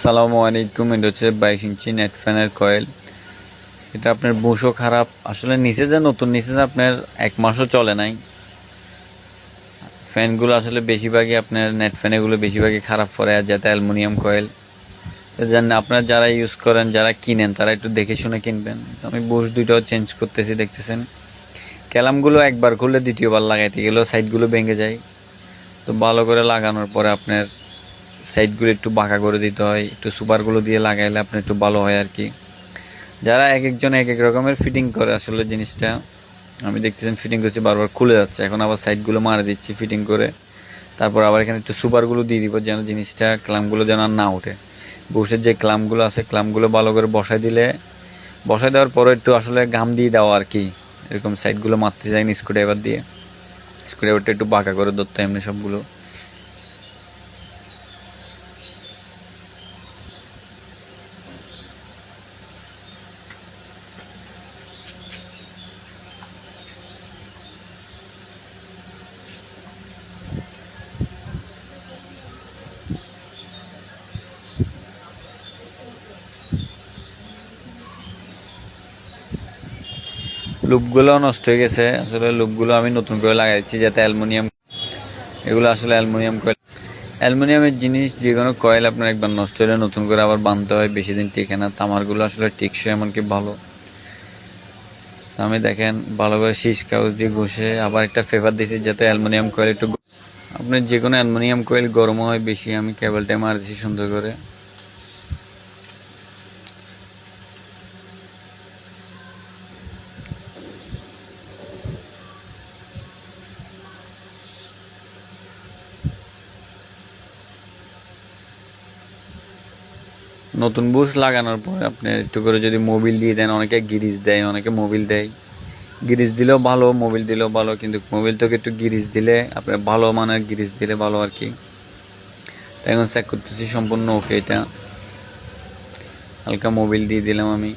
সালামু আলাইকুম। এটা হচ্ছে 22 ইঞ্চি নেট ফ্যানের কয়েল। এটা আপনার বুশও খারাপ, আসলে নিচে যে নতুন নিচে যে আপনার 1 মাসও চলে নাই। ফ্যানগুলো আসলে বেশিরভাগই আপনার নেট ফ্যান এগুলো বেশিরভাগই খারাপ পড়ে, আর যাতে অ্যালুমিনিয়াম কয়েল। তো জানেন আপনারা যারা ইউজ করেন, যারা কিনেন, তারা একটু দেখে শুনে কিনবেন। তো আমি বুশ দুইটাও চেঞ্জ করতেছি, দেখতেছেন ক্যালামগুলো একবার খুললে দ্বিতীয়বার লাগাইতে গেলেও সাইডগুলো ভেঙে যায়। তো ভালো করে লাগানোর পরে আপনার সাইডগুলো একটু বাঁকা করে দিতে হয়, একটু সুপারগুলো দিয়ে লাগাইলে আপনার একটু ভালো হয় আর কি। যারা এক একজন এক এক রকমের ফিটিং করে আসলে জিনিসটা। আমি দেখতেছেন ফিটিং করছি, বারবার খুলে যাচ্ছে, এখন আবার সাইডগুলো মারা দিচ্ছি ফিটিং করে। তারপর আবার এখানে একটু সুপারগুলো দিয়ে দিব, যেন জিনিসটা ক্লামগুলো যেন আর না ওঠে। বসে যে ক্লামগুলো আছে, ক্লামগুলো ভালো করে বসাই দেওয়ার পরে একটু আসলে গাম দিয়ে দেওয়া আর কি। এরকম সাইডগুলো মারতে যাই স্ক্রুড্রাইভার দিয়ে, স্ক্রুড্রাইভারটা একটু বাঁকা করে ধরতে এমনি সবগুলো। লুপগুলো নষ্ট হয়ে গেছে, আসলে লুপগুলো আমি নতুন করে লাগাইছি যাতে অ্যালুমিনিয়াম, এগুলো আসলে অ্যালুমিনিয়াম কয়েল। অ্যালুমিনিয়ামের জিনিস যে কোনো কয়েল আপনার একবার নষ্ট হলে নতুন করে আবার বাঁধতে হয়, বেশি দিন টিকে না। তামারগুলো আসলে টিকসই, এমনকি ভালো। আমি দেখেন ভালো করে শীষ কাগজ দিয়ে ঘষে আবার একটা পেপার দিয়েছি যাতে অ্যালুমিনিয়াম কয়েল একটু, আপনার যে কোনো অ্যালুমিনিয়াম কয়েল গরম হয় বেশি। আমি কেবলটা মার দিয়েছি সুন্দর করে। নতুন বুশ লাগানোর পর আপনি একটু করে যদি মোবিল দিয়ে দেন, অনেকে গিরিজ দেয়, অনেকে মোবিল দেয়। গিরিজ দিলেও ভালো, মোবিল দিলেও ভালো, কিন্তু মোবিল থেকে একটু গিরিজ দিলে আপনার ভালো মানের গিরিজ দিলে ভালো আর কি। এখন চেক করতেছি সম্পূর্ণ ওকে, এটা হালকা মোবিল দিয়ে দিলাম আমি।